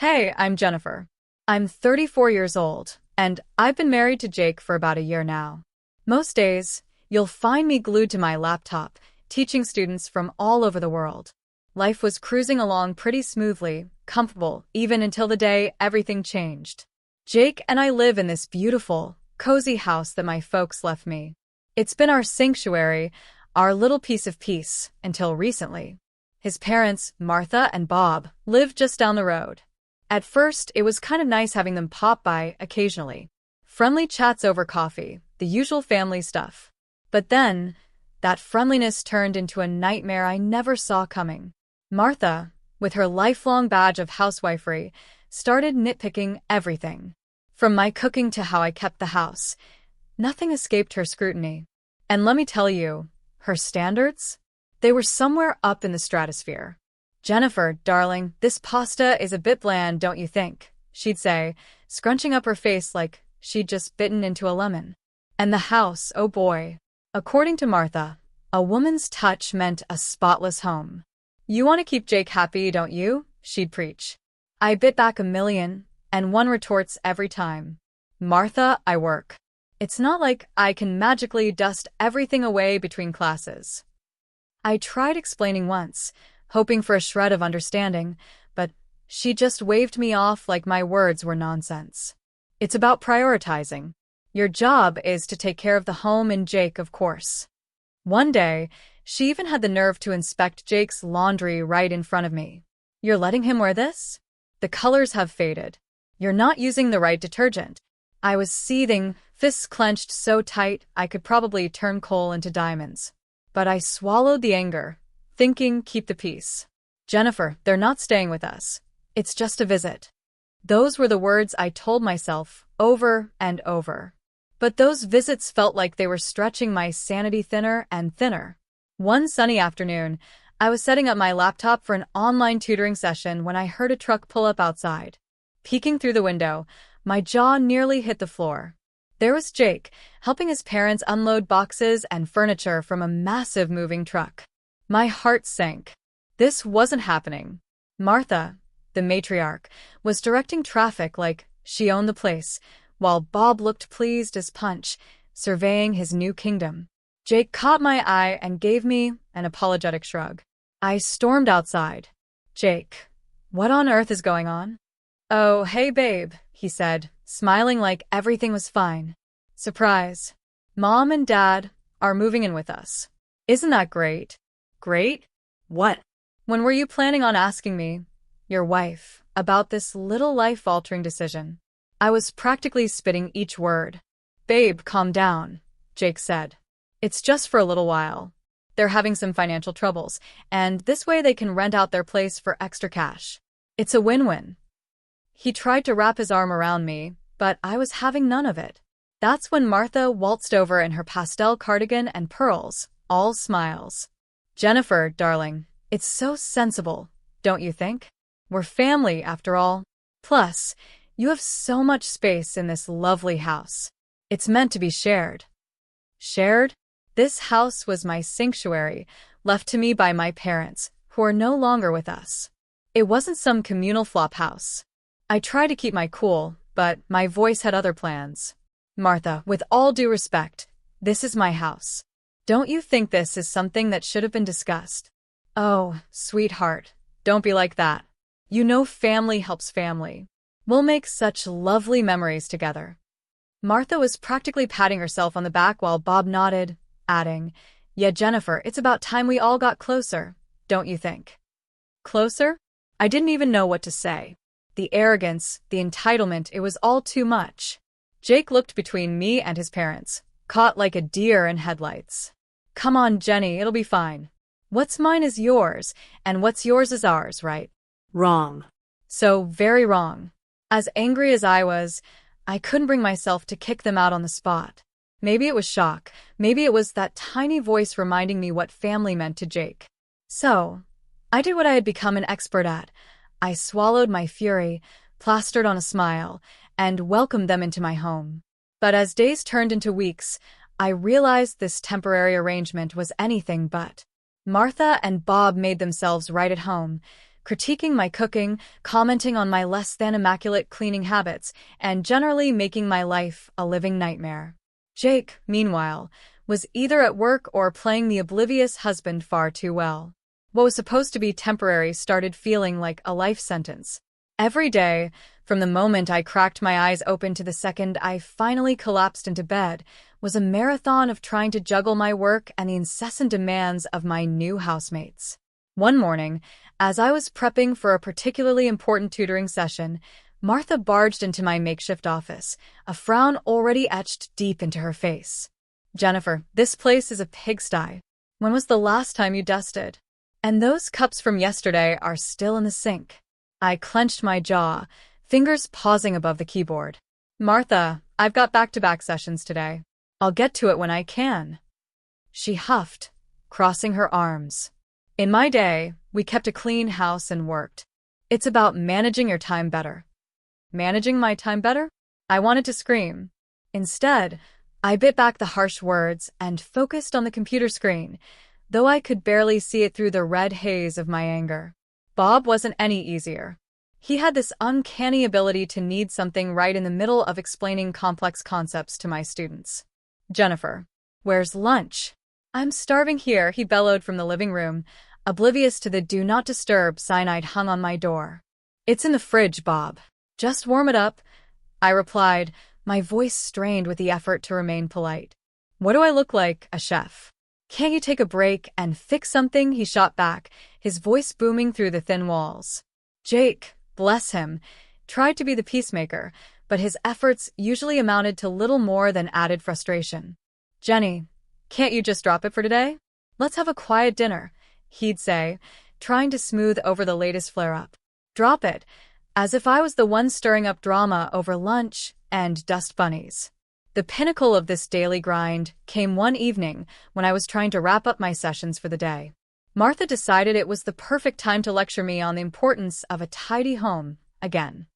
Hey, I'm Jennifer. I'm 34 years old, and I've been married to Jake for about a year now. Most days, you'll find me glued to my laptop, teaching students from all over the world. Life was cruising along pretty smoothly, comfortable, even until the day everything changed. Jake and I live in this beautiful, cozy house that my folks left me. It's been our sanctuary, our little piece of peace, until recently. His parents, Martha and Bob, live just down the road. At first, it was kind of nice having them pop by occasionally. Friendly chats over coffee, the usual family stuff. But then, that friendliness turned into a nightmare I never saw coming. Martha, with her lifelong badge of housewifery, started nitpicking everything. From my cooking to how I kept the house, nothing escaped her scrutiny. And let me tell you, her standards? They were somewhere up in the stratosphere. "Jennifer, darling, this pasta is a bit bland, don't you think?" she'd say, scrunching up her face like she'd just bitten into a lemon. And the house, oh boy. According to Martha, a woman's touch meant a spotless home. "You want to keep Jake happy, don't you?" she'd preach. I bit back a million, and one retorts every time. "Martha, I work. It's not like I can magically dust everything away between classes." I tried explaining once, hoping for a shred of understanding, but she just waved me off like my words were nonsense. "It's about prioritizing. Your job is to take care of the home and Jake, of course." One day, she even had the nerve to inspect Jake's laundry right in front of me. "You're letting him wear this? The colors have faded. You're not using the right detergent." I was seething, fists clenched so tight I could probably turn coal into diamonds. But I swallowed the anger, thinking, keep the peace. "Jennifer, they're not staying with us. It's just a visit." Those were the words I told myself over and over. But those visits felt like they were stretching my sanity thinner and thinner. One sunny afternoon, I was setting up my laptop for an online tutoring session when I heard a truck pull up outside. Peeking through the window, my jaw nearly hit the floor. There was Jake, helping his parents unload boxes and furniture from a massive moving truck. My heart sank. This wasn't happening. Martha, the matriarch, was directing traffic like she owned the place, while Bob looked pleased as punch, surveying his new kingdom. Jake caught my eye and gave me an apologetic shrug. I stormed outside. "Jake, what on earth is going on?" "Oh, hey babe," he said, smiling like everything was fine. "Surprise. Mom and Dad are moving in with us. Isn't that great?" "Great? What?" "When were you planning on asking me, your wife, about this little life-altering decision?" I was practically spitting each word. "Babe, calm down," Jake said. "It's just for a little while. They're having some financial troubles, and this way they can rent out their place for extra cash. It's a win-win." He tried to wrap his arm around me, but I was having none of it. That's when Martha waltzed over in her pastel cardigan and pearls, all smiles. "Jennifer, darling, it's so sensible, don't you think? We're family, after all. Plus, you have so much space in this lovely house. It's meant to be shared." Shared? This house was my sanctuary, left to me by my parents, who are no longer with us. It wasn't some communal flop house. I tried to keep my cool, but my voice had other plans. "Martha, with all due respect, this is my house. Don't you think this is something that should have been discussed?" "Oh, sweetheart, don't be like that. You know family helps family. We'll make such lovely memories together." Martha was practically patting herself on the back while Bob nodded, adding, "Yeah, Jennifer, it's about time we all got closer, don't you think?" Closer? I didn't even know what to say. The arrogance, the entitlement, it was all too much. Jake looked between me and his parents, caught like a deer in headlights. "Come on, Jenny, it'll be fine. What's mine is yours, and what's yours is ours, right?" Wrong. So very wrong. As angry as I was, I couldn't bring myself to kick them out on the spot. Maybe it was shock, maybe it was that tiny voice reminding me what family meant to Jake. So, I did what I had become an expert at. I swallowed my fury, plastered on a smile, and welcomed them into my home. But as days turned into weeks, I realized this temporary arrangement was anything but. Martha and Bob made themselves right at home, critiquing my cooking, commenting on my less than immaculate cleaning habits, and generally making my life a living nightmare. Jake, meanwhile, was either at work or playing the oblivious husband far too well. What was supposed to be temporary started feeling like a life sentence. Every day, from the moment I cracked my eyes open to the second I finally collapsed into bed, was a marathon of trying to juggle my work and the incessant demands of my new housemates. One morning, as I was prepping for a particularly important tutoring session, Martha barged into my makeshift office, a frown already etched deep into her face. "Jennifer, this place is a pigsty. When was the last time you dusted? And those cups from yesterday are still in the sink." I clenched my jaw, fingers pausing above the keyboard. "Martha, I've got back-to-back sessions today. I'll get to it when I can." She huffed, crossing her arms. "In my day, we kept a clean house and worked. It's about managing your time better." Managing my time better? I wanted to scream. Instead, I bit back the harsh words and focused on the computer screen, though I could barely see it through the red haze of my anger. Bob wasn't any easier. He had this uncanny ability to need something right in the middle of explaining complex concepts to my students. "Jennifer, where's lunch?" "I'm starving here," he bellowed from the living room, oblivious to the "Do Not Disturb" sign I'd hung on my door. "It's in the fridge, Bob. Just warm it up," I replied, my voice strained with the effort to remain polite. "What do I look like, a chef? Can't you take a break and fix something?" he shot back, his voice booming through the thin walls. Jake, bless him, tried to be the peacemaker, but his efforts usually amounted to little more than added frustration. "Jenny, can't you just drop it for today? Let's have a quiet dinner," he'd say, trying to smooth over the latest flare-up. Drop it, as if I was the one stirring up drama over lunch and dust bunnies. The pinnacle of this daily grind came one evening when I was trying to wrap up my sessions for the day. Martha decided it was the perfect time to lecture me on the importance of a tidy home again.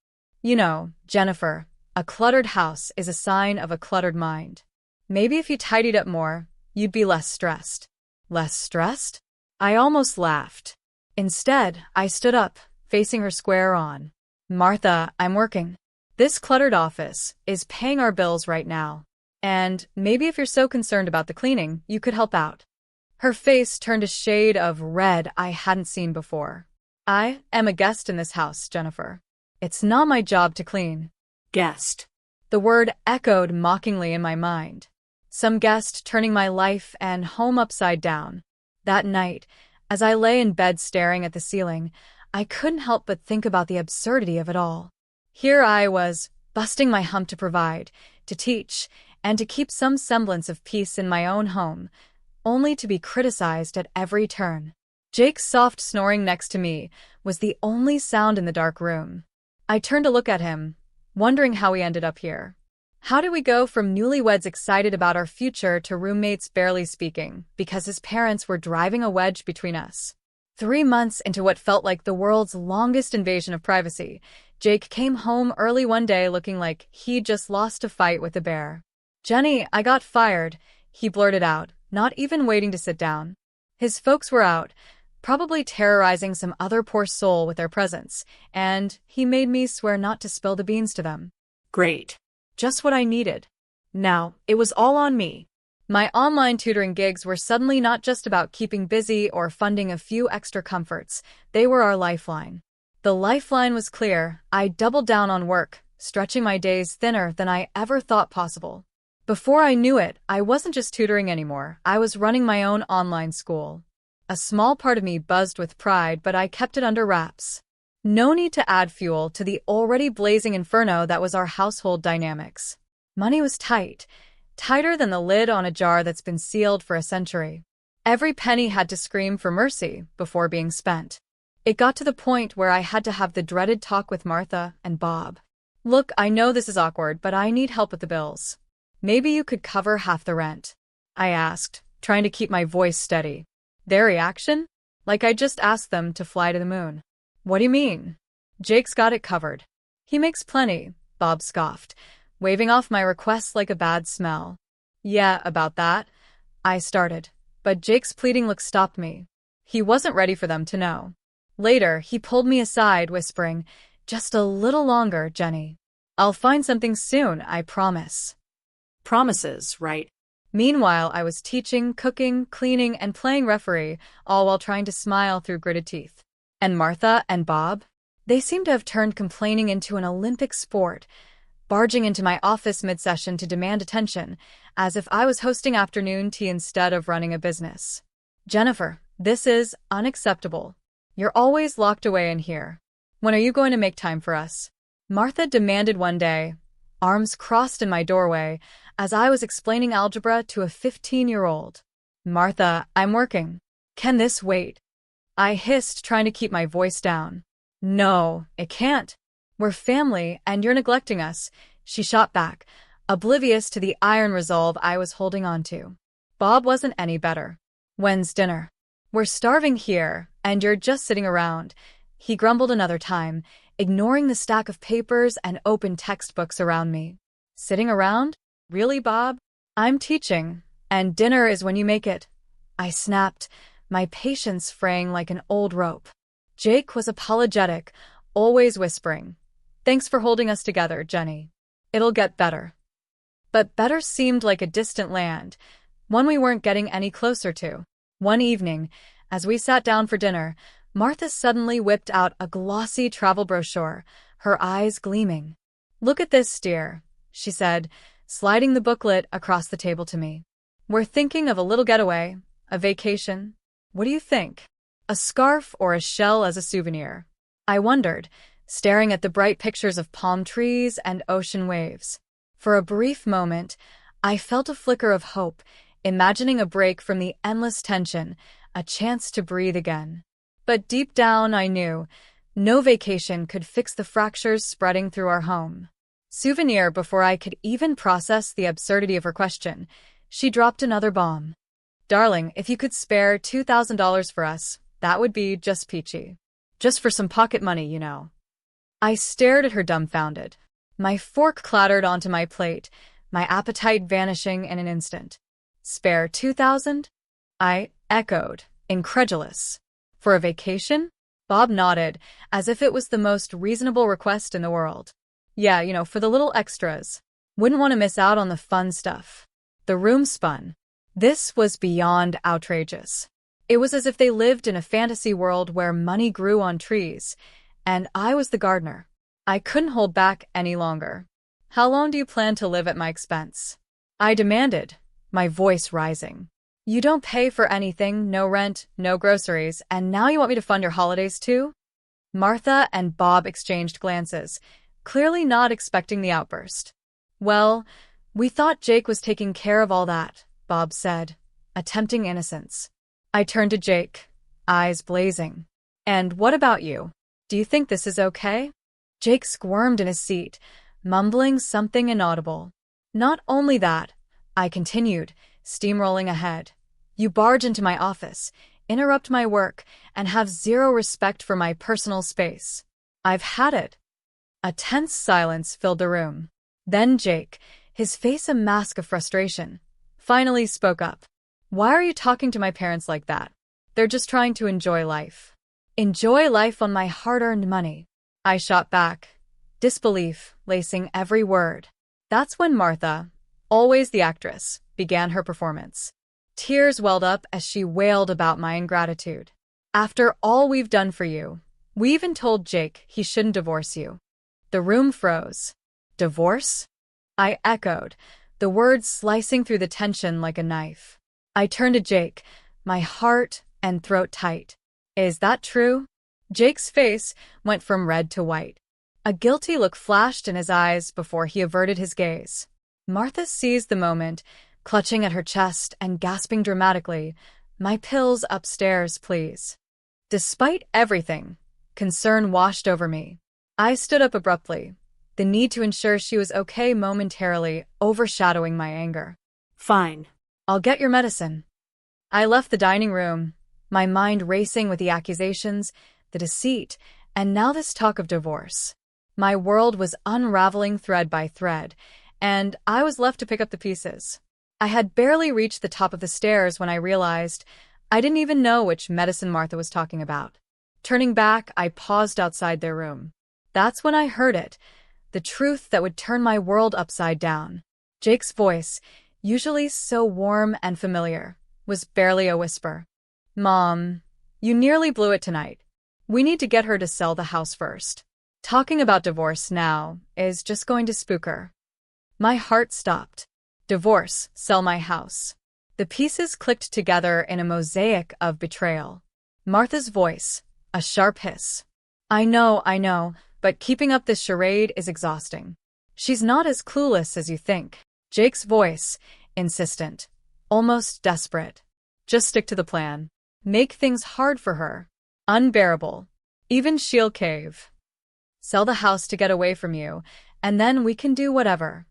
"You know, Jennifer, a cluttered house is a sign of a cluttered mind. Maybe if you tidied up more, you'd be less stressed." Less stressed? I almost laughed. Instead, I stood up, facing her square on. "Martha, I'm working. This cluttered office is paying our bills right now. And maybe if you're so concerned about the cleaning, you could help out." Her face turned a shade of red I hadn't seen before. "I am a guest in this house, Jennifer. It's not my job to clean." "Guest." The word echoed mockingly in my mind. Some guest turning my life and home upside down. That night, as I lay in bed staring at the ceiling, I couldn't help but think about the absurdity of it all. Here I was, busting my hump to provide, to teach, and to keep some semblance of peace in my own home, only to be criticized at every turn. Jake's soft snoring next to me was the only sound in the dark room. I turned to look at him, wondering how we ended up here. How did we go from newlyweds excited about our future to roommates barely speaking because his parents were driving a wedge between us? 3 months into what felt like the world's longest invasion of privacy, Jake came home early one day looking like he'd just lost a fight with a bear. "Jenny, I got fired," he blurted out, not even waiting to sit down. His folks were out, probably terrorizing some other poor soul with their presence, and he made me swear not to spill the beans to them. Great. Just what I needed. Now, it was all on me. My online tutoring gigs were suddenly not just about keeping busy or funding a few extra comforts, they were our lifeline. The lifeline was clear. I doubled down on work, stretching my days thinner than I ever thought possible. Before I knew it, I wasn't just tutoring anymore, I was running my own online school. A small part of me buzzed with pride, but I kept it under wraps. No need to add fuel to the already blazing inferno that was our household dynamics. Money was tight, tighter than the lid on a jar that's been sealed for a century. Every penny had to scream for mercy before being spent. It got to the point where I had to have the dreaded talk with Martha and Bob. "Look, I know this is awkward, but I need help with the bills. Maybe you could cover half the rent," I asked, trying to keep my voice steady. Their reaction? Like I just asked them to fly to the moon. "What do you mean?" "Jake's got it covered. He makes plenty," Bob scoffed, waving off my request like a bad smell. "Yeah, about that," I started, but Jake's pleading look stopped me. He wasn't ready for them to know. Later, he pulled me aside, whispering, "Just a little longer, Jenny. I'll find something soon, I promise." Promises, right? Meanwhile, I was teaching, cooking, cleaning, and playing referee, all while trying to smile through gritted teeth. And Martha and Bob? They seemed to have turned complaining into an Olympic sport, barging into my office mid-session to demand attention, as if I was hosting afternoon tea instead of running a business. "Jennifer, this is unacceptable. You're always locked away in here. When are you going to make time for us?" Martha demanded one day, arms crossed in my doorway, as I was explaining algebra to a 15-year-old. "Martha, I'm working. Can this wait?" I hissed, trying to keep my voice down. "No, it can't. We're family, and you're neglecting us," she shot back, oblivious to the iron resolve I was holding on to. Bob wasn't any better. "When's dinner?" "We're starving here, and you're just sitting around," he grumbled another time, ignoring the stack of papers and open textbooks around me. "Sitting around? Really, Bob? I'm teaching, and dinner is when you make it," I snapped, my patience fraying like an old rope. Jake was apologetic, always whispering, "Thanks for holding us together, Jenny. It'll get better." But better seemed like a distant land, one we weren't getting any closer to. One evening, as we sat down for dinner, Martha suddenly whipped out a glossy travel brochure, her eyes gleaming. "Look at this, dear," she said, sliding the booklet across the table to me. "We're thinking of a little getaway, a vacation. What do you think? A scarf or a shell as a souvenir?" I wondered, staring at the bright pictures of palm trees and ocean waves. For a brief moment, I felt a flicker of hope, imagining a break from the endless tension, a chance to breathe again. But deep down, I knew no vacation could fix the fractures spreading through our home. Souvenir. Before I could even process the absurdity of her question, she dropped another bomb. "Darling, if you could spare $2,000 for us, that would be just peachy. Just for some pocket money, you know." I stared at her dumbfounded. My fork clattered onto my plate, my appetite vanishing in an instant. "Spare 2,000? I echoed, incredulous. "For a vacation?" Bob nodded, as if it was the most reasonable request in the world. "Yeah, for the little extras. Wouldn't want to miss out on the fun stuff." The room spun. This was beyond outrageous. It was as if they lived in a fantasy world where money grew on trees, and I was the gardener. I couldn't hold back any longer. "How long do you plan to live at my expense?" I demanded, my voice rising. "You don't pay for anything, no rent, no groceries, and now you want me to fund your holidays too?" Martha and Bob exchanged glances, clearly not expecting the outburst. "Well, we thought Jake was taking care of all that," Bob said, attempting innocence. I turned to Jake, eyes blazing. "And what about you? Do you think this is okay?" Jake squirmed in his seat, mumbling something inaudible. "Not only that," I continued, steamrolling ahead. "You barge into my office, interrupt my work, and have zero respect for my personal space. I've had it." A tense silence filled the room. Then Jake, his face a mask of frustration, finally spoke up. "Why are you talking to my parents like that? They're just trying to enjoy life." "Enjoy life on my hard-earned money," I shot back, disbelief lacing every word. That's when Martha, always the actress, began her performance. Tears welled up as she wailed about my ingratitude. "After all we've done for you, we even told Jake he shouldn't divorce you." The room froze. "Divorce?" I echoed, the words slicing through the tension like a knife. I turned to Jake, my heart and throat tight. "Is that true?" Jake's face went from red to white. A guilty look flashed in his eyes before he averted his gaze. Martha seized the moment, clutching at her chest and gasping dramatically, "My pills upstairs, please." Despite everything, concern washed over me. I stood up abruptly, the need to ensure she was okay momentarily overshadowing my anger. "Fine. I'll get your medicine." I left the dining room, my mind racing with the accusations, the deceit, and now this talk of divorce. My world was unraveling thread by thread, and I was left to pick up the pieces. I had barely reached the top of the stairs when I realized I didn't even know which medicine Martha was talking about. Turning back, I paused outside their room. That's when I heard it, the truth that would turn my world upside down. Jake's voice, usually so warm and familiar, was barely a whisper. Mom, you nearly blew it tonight. We need to get her to sell the house first. Talking about divorce now is just going to spook her. My heart stopped. Divorce, sell my house. The pieces clicked together in a mosaic of betrayal. Martha's voice, a sharp hiss. I know, but keeping up this charade is exhausting. She's not as clueless as you think. Jake's voice, insistent, almost desperate. Just stick to the plan. Make things hard for her. Unbearable. Even she'll cave. Sell the house to get away from you, and then we can do whatever.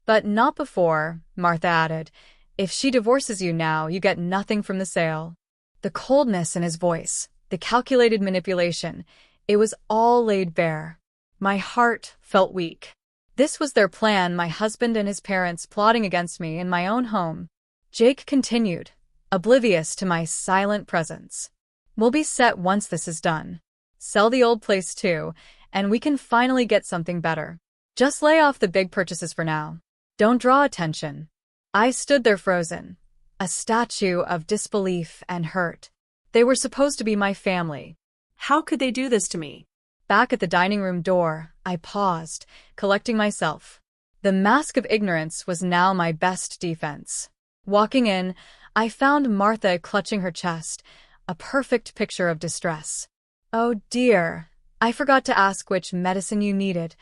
But not before, Martha added. If she divorces you now, you get nothing from the sale. The coldness in his voice, the calculated manipulation, it was all laid bare. My heart felt weak. This was their plan, my husband and his parents plotting against me in my own home. Jake continued, oblivious to my silent presence. We'll be set once this is done. Sell the old place too, and we can finally get something better. Just lay off the big purchases for now. Don't draw attention. I stood there frozen, a statue of disbelief and hurt. They were supposed to be my family. How could they do this to me? Back at the dining room door, I paused, collecting myself. The mask of ignorance was now my best defense. Walking in, I found Martha clutching her chest, a perfect picture of distress. Oh dear, I forgot to ask which medicine you needed,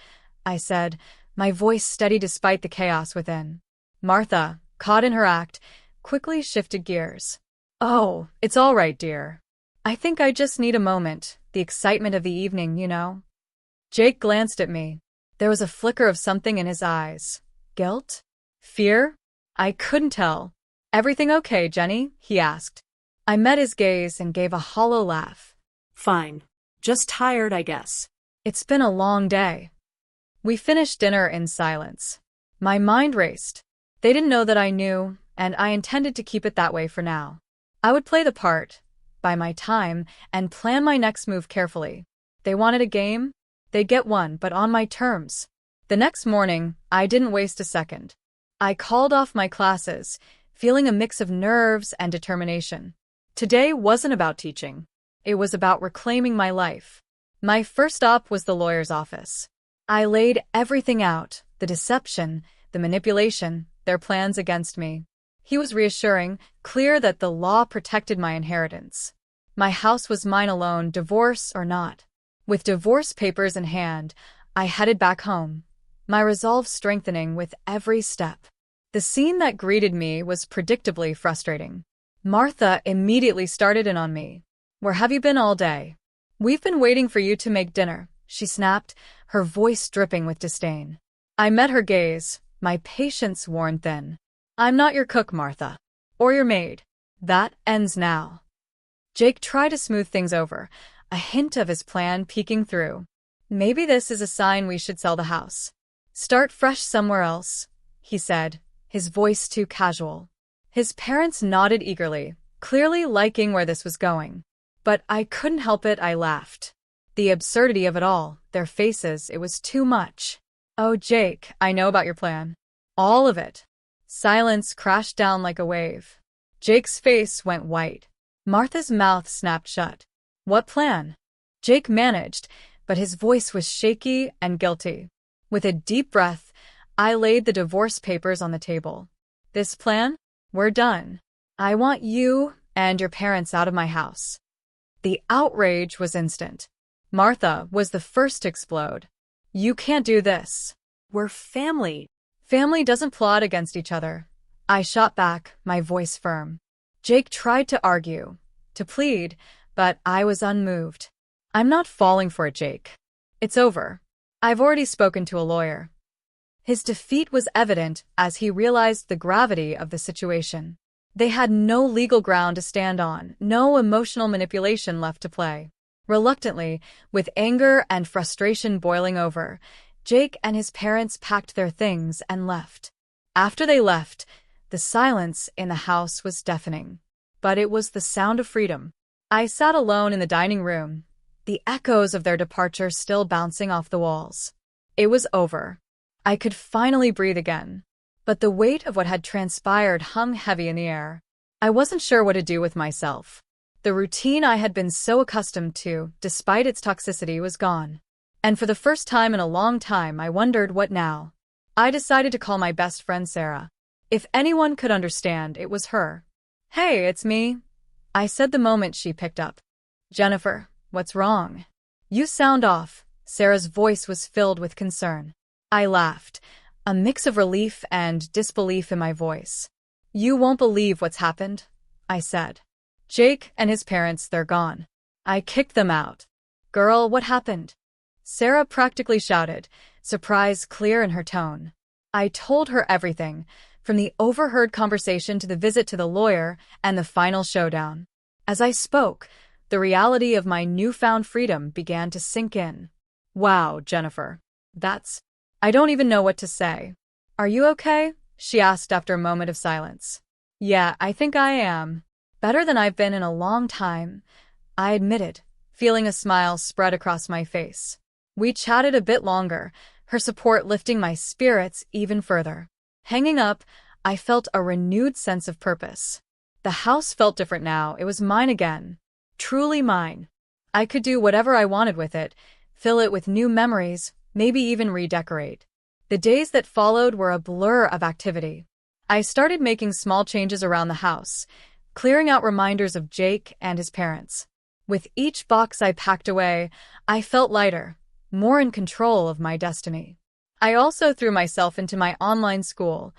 I said, my voice steady despite the chaos within. Martha, caught in her act, quickly shifted gears. Oh, it's all right, dear. I think I just need a moment, the excitement of the evening, you know. Jake glanced at me. There was a flicker of something in his eyes. Guilt? Fear? I couldn't tell. Everything okay, Jenny? He asked. I met his gaze and gave a hollow laugh. Fine. Just tired, I guess. It's been a long day. We finished dinner in silence. My mind raced. They didn't know that I knew, and I intended to keep it that way for now. I would play the part, buy my time, and plan my next move carefully. They wanted a game? They'd get one, but on my terms. The next morning, I didn't waste a second. I called off my classes, feeling a mix of nerves and determination. Today wasn't about teaching. It was about reclaiming my life. My first stop was the lawyer's office. I laid everything out, the deception, the manipulation, their plans against me. He was reassuring, clear that the law protected my inheritance. My house was mine alone, divorce or not. With divorce papers in hand, I headed back home, my resolve strengthening with every step. The scene that greeted me was predictably frustrating. Martha immediately started in on me. Where have you been all day? We've been waiting for you to make dinner, she snapped, her voice dripping with disdain. I met her gaze, my patience worn thin. I'm not your cook, Martha. Or your maid. That ends now. Jake tried to smooth things over, a hint of his plan peeking through. Maybe this is a sign we should sell the house. Start fresh somewhere else, he said, his voice too casual. His parents nodded eagerly, clearly liking where this was going. But I couldn't help it, I laughed. The absurdity of it all, their faces, it was too much. Oh, Jake, I know about your plan. All of it. Silence crashed down like a wave. Jake's face went white. Martha's mouth snapped shut. What plan? Jake managed, but his voice was shaky and guilty. With a deep breath, I laid the divorce papers on the table. This plan? We're done. I want you and your parents out of my house. The outrage was instant. Martha was the first to explode. You can't do this. We're family. Family doesn't plot against each other. I shot back, my voice firm. Jake tried to argue, to plead, but I was unmoved. I'm not falling for it, Jake. It's over. I've already spoken to a lawyer. His defeat was evident as he realized the gravity of the situation. They had no legal ground to stand on, no emotional manipulation left to play. Reluctantly, with anger and frustration boiling over, Jake and his parents packed their things and left. After they left, the silence in the house was deafening. But it was the sound of freedom. I sat alone in the dining room, the echoes of their departure still bouncing off the walls. It was over. I could finally breathe again. But the weight of what had transpired hung heavy in the air. I wasn't sure what to do with myself. The routine I had been so accustomed to, despite its toxicity, was gone. And for the first time in a long time, I wondered, what now? I decided to call my best friend Sarah. If anyone could understand, it was her. "Hey, it's me," I said the moment she picked up. "Jennifer, what's wrong? You sound off." Sarah's voice was filled with concern. I laughed, a mix of relief and disbelief in my voice. "You won't believe what's happened," I said. "Jake and his parents, they're gone. I kicked them out." "Girl, what happened?" Sarah practically shouted, surprise clear in her tone. I told her everything, from the overheard conversation to the visit to the lawyer and the final showdown. As I spoke, the reality of my newfound freedom began to sink in. "Wow, Jennifer. I don't even know what to say." "Are you okay?" she asked after a moment of silence. "Yeah, I think I am. Better than I've been in a long time," I admitted, feeling a smile spread across my face. We chatted a bit longer, her support lifting my spirits even further. Hanging up, I felt a renewed sense of purpose. The house felt different now. It was mine again. Truly mine. I could do whatever I wanted with it, fill it with new memories, maybe even redecorate. The days that followed were a blur of activity. I started making small changes around the house, clearing out reminders of Jake and his parents. With each box I packed away, I felt lighter, more in control of my destiny. I also threw myself into my online school,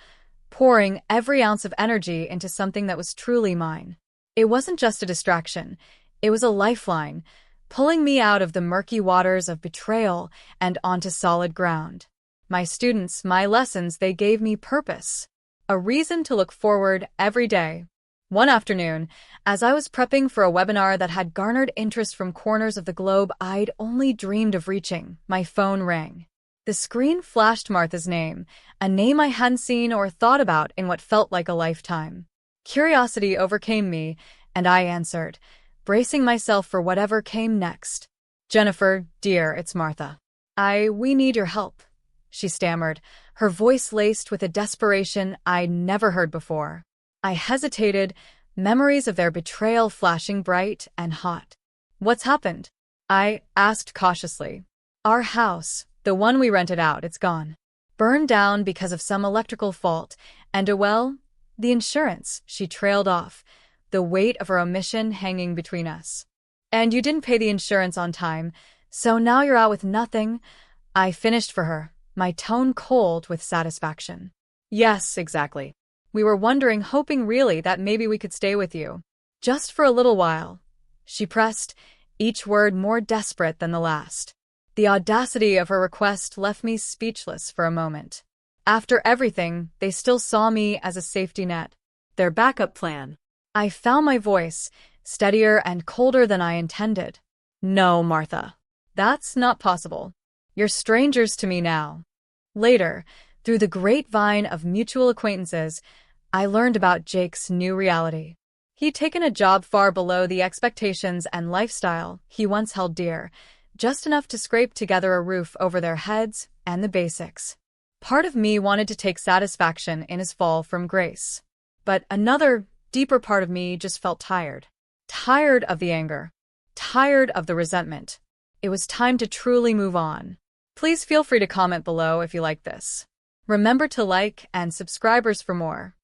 pouring every ounce of energy into something that was truly mine. It wasn't just a distraction, it was a lifeline, pulling me out of the murky waters of betrayal and onto solid ground. My students, my lessons, they gave me purpose, a reason to look forward every day. One afternoon, as I was prepping for a webinar that had garnered interest from corners of the globe I'd only dreamed of reaching, my phone rang. The screen flashed Martha's name, a name I hadn't seen or thought about in what felt like a lifetime. Curiosity overcame me, and I answered, bracing myself for whatever came next. "Jennifer, dear, it's Martha. We need your help," she stammered, her voice laced with a desperation I'd never heard before. I hesitated, memories of their betrayal flashing bright and hot. "What's happened?" I asked cautiously. "Our house, the one we rented out, it's gone. Burned down because of some electrical fault, and the insurance," she trailed off, the weight of her omission hanging between us. "And you didn't pay the insurance on time, so now you're out with nothing," I finished for her, my tone cold with satisfaction. "Yes, exactly. We were wondering, hoping really that maybe we could stay with you. Just for a little while," she pressed, each word more desperate than the last. The audacity of her request left me speechless for a moment. After everything, they still saw me as a safety net. Their backup plan. I found my voice, steadier and colder than I intended. "No, Martha. That's not possible. You're strangers to me now." Later, through the grapevine of mutual acquaintances, I learned about Jake's new reality. He'd taken a job far below the expectations and lifestyle he once held dear, just enough to scrape together a roof over their heads and the basics. Part of me wanted to take satisfaction in his fall from grace. But another, deeper part of me just felt tired. Tired of the anger. Tired of the resentment. It was time to truly move on. Please feel free to comment below if you like this. Remember to like and subscribe for more.